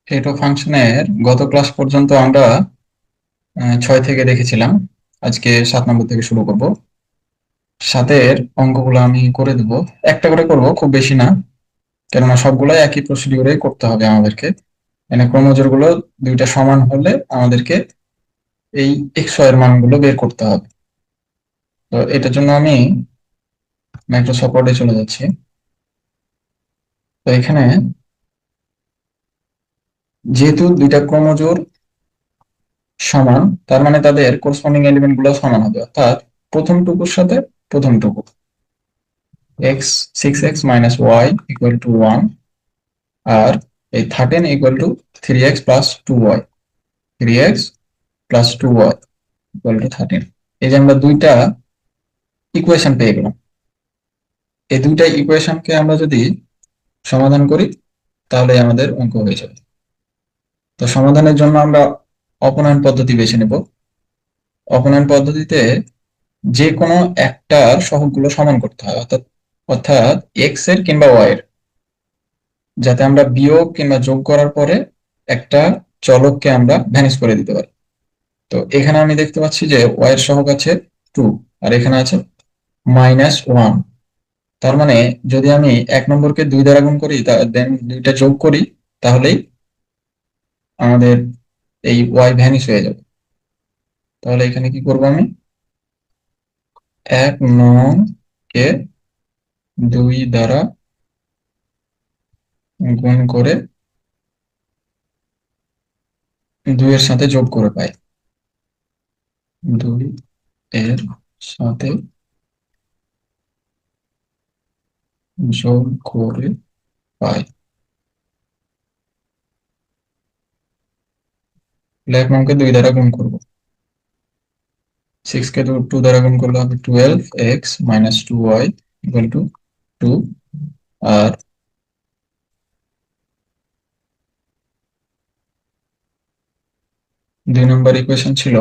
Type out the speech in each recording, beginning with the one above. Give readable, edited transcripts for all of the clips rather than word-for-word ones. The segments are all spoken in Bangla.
হেড ফাংশনের গত ক্লাস পর্যন্ত আমরা 6 থেকে দেখেছিলাম। আজকে 7 নম্বর থেকে শুরু করব। 7-এর অঙ্কগুলো আমি করে দেব, একটা করে করব, খুব বেশি না, কেননা সবগুলাই একই প্রসিডিউরে করতে হবে আমাদেরকে। মানে ক্রমজোর গুলো দুইটা সমান হলে আমাদেরকে এই এক্স এর মানগুলো বের করতে হবে। তো এটার জন্য আমি মাইক্রোসফট ওয়ার্ডে চলে যাচ্ছি। তো এখানে যেহেতু দুইটা ক্রমজোর সমান, তার মানে তাদের করসপন্ডিং এলিমেন্ট গুলো সমান হবে, অর্থাৎ প্রথম টুকুর সাথে প্রথম টুকু x 6x minus y equal to 1, আর এই 13 equal to 3x plus 2y, 3x plus 2y equal to 13। এই যে আমরা দুইটা ইকুয়েশন পেয়ে গেলাম। এই দুইটা ইকুয়েশনকে আমরা যদি সমাধান করি তাহলে আমাদের অঙ্ক হয়ে যাবে। তো সমাধানের জন্য আমরা অপনয়ন পদ্ধতি বেছে নেব। অপনয়ন পদ্ধতিতে যে কোনো একটার সহগগুলো সমান করতে হয়, অর্থাৎ অর্থাৎ এক্স এর কিংবা ওয়াই এর, যাতে আমরা বিয়োগ কিংবা যোগ করার পরে একটা চলককে আমরা ভ্যানিশ করে দিতে পারি। তো এখানে আমি দেখতে পাচ্ছি যে ওয়াই এর সহগ আছে 2, আর এখানে আছে -1। তার মানে যদি আমি 1 নম্বরকে 2 দ্বারা গুণ করি, দেন দুইটা যোগ করি, তাহলেই আমাদের এই ওয়াই ভ্যানিশ হয়ে যাবে। তাহলে এখানে কি করব, আমি 1 নং কে 2 দ্বারা গুণ করে 2 এর সাথে যোগ করে পাই, 2 এর সাথে যোগ করে পাই। 1 নং কে 2 দ্বারা গুণ করব, 6 কে 2 দ্বারা গুণ করলে হবে 12x minus 2y equal to 2। আর 2 নম্বর ইকুয়েশন ছিল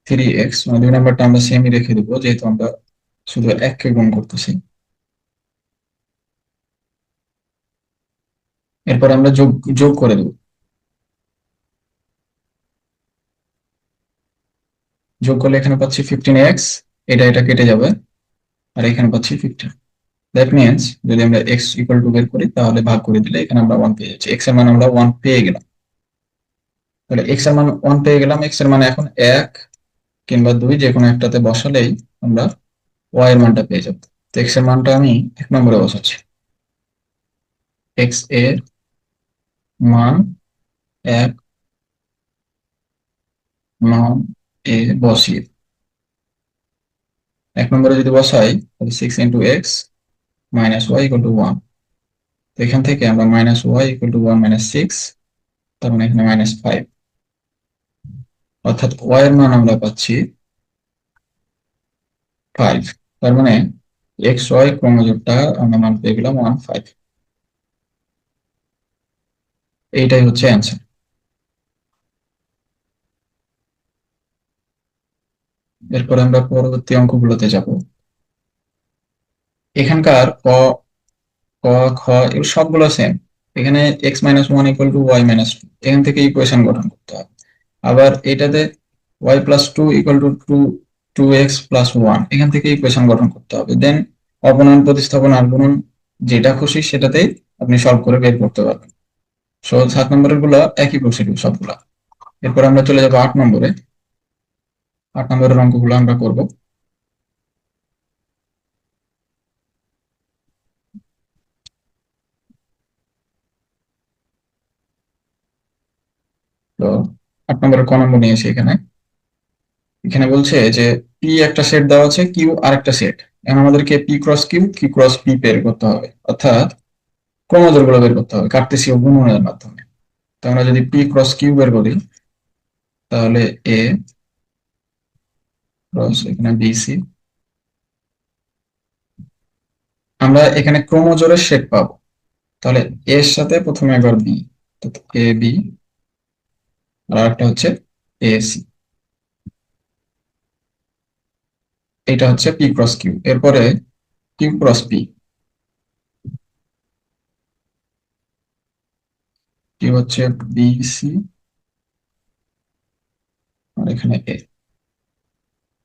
3x, মানে 2 নম্বরটা আমরা সেমই রেখে দেবো, যেহেতু আমরা শুধু 1 কে গুণ করতেছি। এরপর আমরা যোগ যোগ করে দেবো, যোগ করলে এখানে পাচ্ছি 15x, এটা কেটে যাবে, আর এখানে পাচ্ছি 15। দ্যাট মিনস যদি আমরা x ইকুয়াল টু বের করি, তাহলে ভাগ করে দিলে এখানে আমরা 1 পেয়ে যাচ্ছি। x এর মান আমরা 1 পেয়ে গেলাম। তাহলে x এর মান 1 পেয়ে গেলাম, x এর মান এখন 1 কিংবা 2 যে কোনো একটাতে বসালেই আমরা y এর মানটা পেয়ে যাবো। তো x এর মানটা আমি 1 নম্বরে বসাচ্ছি। x এর মান 1 নং এ বসিয়ে 1 নম্বরে যদি বসাই, তাহলে 6 × x minus y equal to 1। তো এখান থেকে আমরা minus y equal to 1 minus 6, তার মানে এখানে -5, অর্থাৎ ওয়াই এর মান আমরা পাচ্ছি 5। তার মানে এক্স ওয়াই ক্রমজোড়টা আমরা মান পেয়ে গেলাম 1 5। এইটাই হচ্ছে অ্যান্সার। এরপর আমরা পরবর্তী অঙ্কগুলোতে যাব। এখানকার ক, ক, খ এগুলো সবগুলো সেম। এখানে x-1 equal to Y minus 2, এখান থেকে ইকুয়েশন গঠন করতে হবে। আবার এটাতে y plus 2 equal to 2x plus 1, এখান থেকে ইকুয়েশন গঠন করতে হবে। দেন অপনয়ন, প্রতিস্থাপন আর গুণন, যেটা খুশি সেটাতেই আপনি সলভ করে বের করতে পারবেন। সো 7 নম্বরের গুলো একই প্রসিডিউর সবগুলা। এরপর আমরা চলে যাবো 8 নম্বরে। 8 নম্বরের অঙ্কগুলো আমরা করব। তো 8 নম্বরের ক নম্বর নিয়েছি এখানে। এখানে বলছে যে পি একটা সেট দেওয়া আছে, কিউ আরেকটা সেট। এখন আমাদেরকে P cross Q, Q cross P বের করতে হবে, অর্থাৎ ক্রমজোড় গুলো বের করতে হবে কার্তেশীয় গুণনের মাধ্যমে। তো আমরা যদি পি ক্রস কিউ বের করি, তাহলে এ ক্রস এখানে বিসি, আমরা এখানে ক্রমজোড়ের সেট পাবো। তাহলে এর সাথে প্রথমে একবার বি, এ বি, আর একটা হচ্ছে এসি। এটা হচ্ছে পি ক্রস কিউ। এরপরে কিউ ক্রস পি, কিউ হচ্ছে বি সি, আর এখানে এ।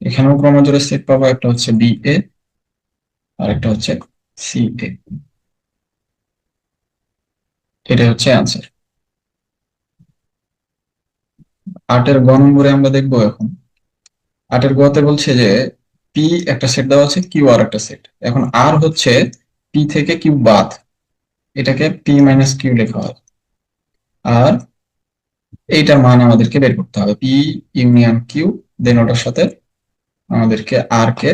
এখানেও ক্রমজোড়ের সেট পাবো, একটা হচ্ছে বি এ আর একটা হচ্ছে সি এ। এটাই হচ্ছে অ্যান্সার। 8-এর গ নম্বরে আমরা দেখবো এখন। 8-এর গতে বলছে যে পি একটা সেট দেওয়া আছে, কিউ আর একটা সেট। এখন আর হচ্ছে পি থেকে কিউ বাদ, এটাকে পি মাইনাস কিউ লেখা হয়। আর এইটার মান আমাদেরকে বের করতে হবে, পি ইউনিয়ন কিউ, দেন ওটার সাথে আমাদেরকে আর কে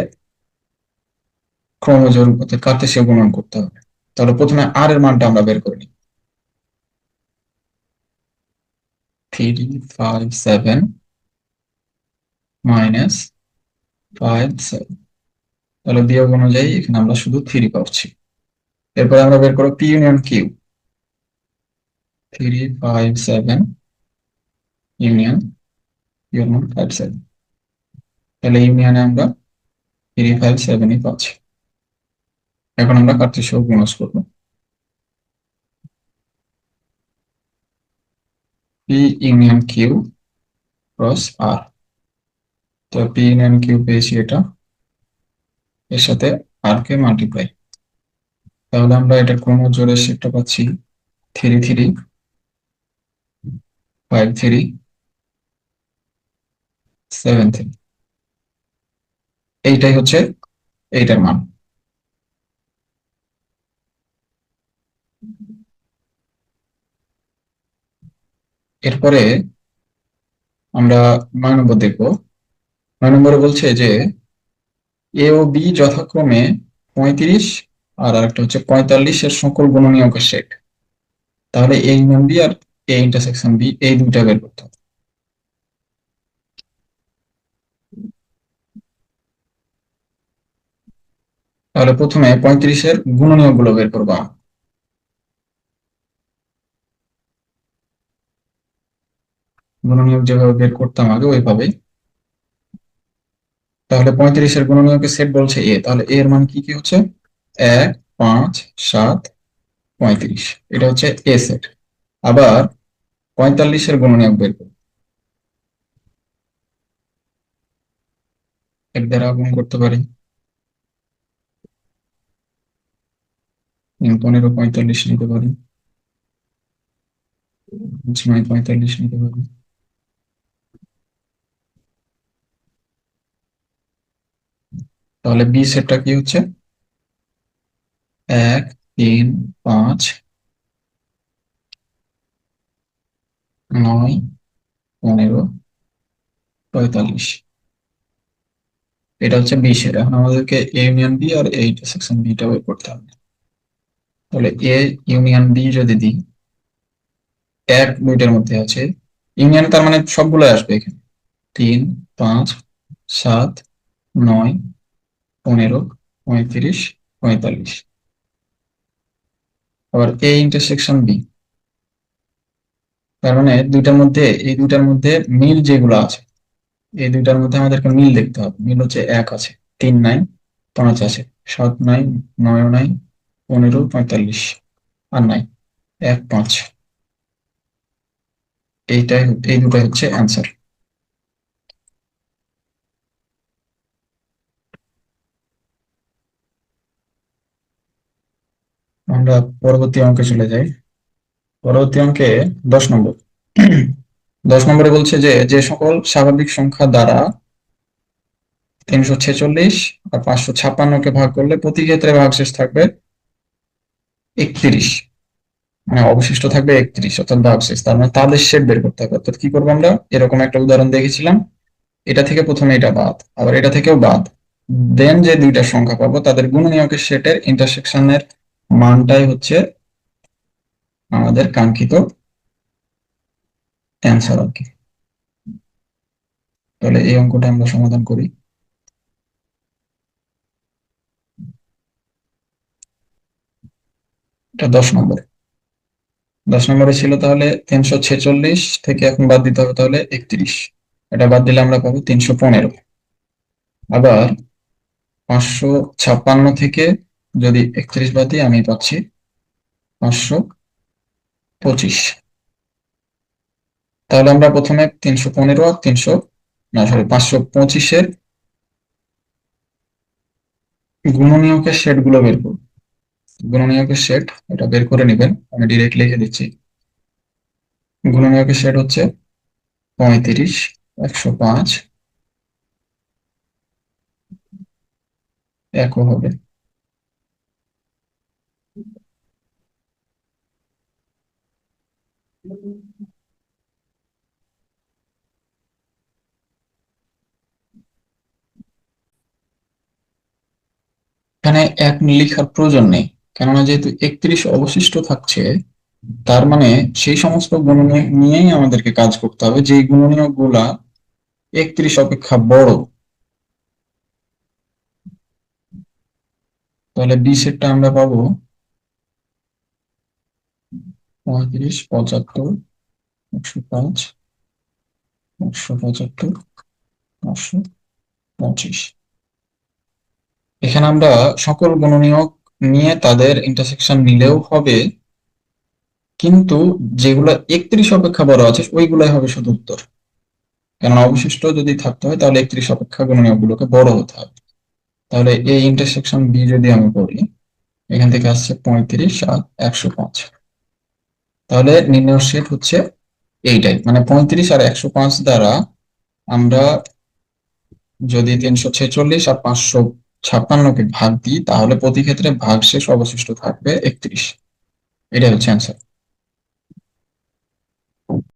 ক্রমজোড় কার্তেশীয় গুণন করতে হবে। তাহলে প্রথমে আর এর মানটা আমরা বের করে নিই। 357 মাইনাস 57, তাহলে বিয়োগ অনুযায়ী এখানে আমরা শুধু 3 পাচ্ছি। এরপরে আমরা বের করবো P union Q. 357 union Q মান 57, তাহলে ইউনিয়নে আমরা 357ই পাচ্ছি। এখন আমরা কার্তেশীয় গুণজ করবো। পি ইউনিয়ন কিউ ক্রস আর, তো পি ইউনিয়ন কিউ পেয়েছি এটা, এর সাথে আর কে মাল্টিপ্লাই। তাহলে আমরা এটা ক্রমজোড়ের সেটটা পাচ্ছি 335373। এইটাই হচ্ছে এইটার মান। এরপরে আমরা 9 নম্বর দেখবো। 9 নম্বরে বলছে যে এ ও বি যথাক্রমে 35 আর আরেকটা হচ্ছে 45 এর সকল গুণনীয়কের সেট। তাহলে এ ইউনিয়ন বি আর এ ইন্টারসেকশন বি, এই দুইটা বের করতে হবে। তাহলে প্রথমে 35-এর গুণনীয়ক গুলো বের করবো। গুণনীয়ক যেভাবে বের করতাম আগে ওইভাবেই। তাহলে 35-এর গুণনীয়কের সেট বলছে এ, তাহলে এ এর মান কি কি হচ্ছে 1 5 7 35, এটা হচ্ছে এ সেট। আবার 45-এর গুণনীয়ক বের করবো, এক দ্বারা গুণ করতে পারি, 15 45 নিতে পারি, 9 45 নিতে পারি। তাহলে বি সেটটা কি হচ্ছে 1 3 5 9 15 45, এটা হচ্ছে বি সেট। এখন আমাদেরকে এ ইউনিয়ন বি আর এ ইন্টারসেকশন বিটা বের করতে হবে। তাহলে এ ইউনিয়ন বি যদি দিই, 1 2টার মধ্যে আছে, ইউনিয়ন তার মানে সবগুলো আসবে এখানে, 3 5 7 9 15 35 45। আবার এ ইন্টারসেকশন বি, তার মানে দুইটার মধ্যে, এই দুইটার মধ্যে মিল যেগুলো আছে, এই দুইটার মধ্যে আমাদেরকে মিল দেখতে হবে। মিল হচ্ছে 1 আছে, 3 নাই, 5 আছে, 7 নাই, 9 নাই, 15 45 আর নাই, 1 5। এইটাই, এই দুটাই হচ্ছে অ্যান্সার। আমরা পরবর্তী অঙ্কে চলে যাই। পরবর্তী অঙ্কে 10 নম্বর। 10 নম্বরে বলছে যে যে সকল স্বাভাবিক সংখ্যা দ্বারা 346 আর 556-কে ভাগ করলে প্রতি ক্ষেত্রে ভাগশেষ থাকবে 31, মানে অবশিষ্ট থাকবে 31, অর্থাৎ ভাগশেষ, তার মানে তাদের সেট বের করতে হবে। অর্থাৎ কি করবো আমরা, এরকম একটা উদাহরণ দেখেছিলাম, এটা থেকে প্রথমে এটা বাদ, আবার এটা থেকেও বাদ, দেন যে দুইটা সংখ্যা পাবো তাদের গুণনীয়কের সেটের ইন্টারসেকশনের মানটাই হচ্ছে আমাদের কাঙ্ক্ষিত অ্যান্সার আর কি। তাহলে এই অঙ্কটা আমরা সমাধান করি। এটা 10 নম্বর। 10 নম্বরে ছিল তাহলে 346 থেকে এখন বাদ দিতে হবে তাহলে 31, এটা বাদ দিলে আমরা পাবো 315। আবার 556 থেকে যদি 31 বাদ দিই আমি পাচ্ছি 525। তাহলে আমরা প্রথমে 315 আর 300 না সরি 525-এর গুণনীয়কের সেট গুলো বের করব। গুণনীয়কের সেট এটা বের করে নেবেন, আমি ডিরেক্ট লিখে দিচ্ছি। গুণনীয়কের সেট হচ্ছে 35, 105 একও হবে। এখানে এক লেখার প্রয়োজন নেই, কেননা যেহেতু 31 অবশিষ্ট থাকছে, তার মানে সেই সমস্ত গুণনীয়ক নিয়েই আমাদেরকে কাজ করতে হবে যে গুণনীয়ক গুলা 31 অপেক্ষা বড়। তাহলে বি সেটটা আমরা পাবো 35, 75, 105, 175, 525। এখানে আমরা সকল গুণনীয়ক নিয়ে তাদের ইন্টারসেকশন নিলেও হবে, কিন্তু যেগুলো 31 অপেক্ষা বড় আছে ওইগুলাই হবে শুধু উত্তর। কেননা অবশিষ্ট যদি থাকতে হয় তাহলে 31 অপেক্ষা গুণনীয়ক গুলোকে বড় হতে হবে। তাহলে এই ইন্টারসেকশন বি যদি আমি করি, এখান থেকে আসছে 35 আর 105। তাহলে নির্ণয় সেট হচ্ছে এইটাই, মানে 35 আর 105 দ্বারা আমরা যদি 346 আর 556-কে ভাগ দিই তাহলে প্রতি ক্ষেত্রে ভাগশেষ অবশিষ্ট থাকবে 31। এটাই হচ্ছে অ্যান্সার।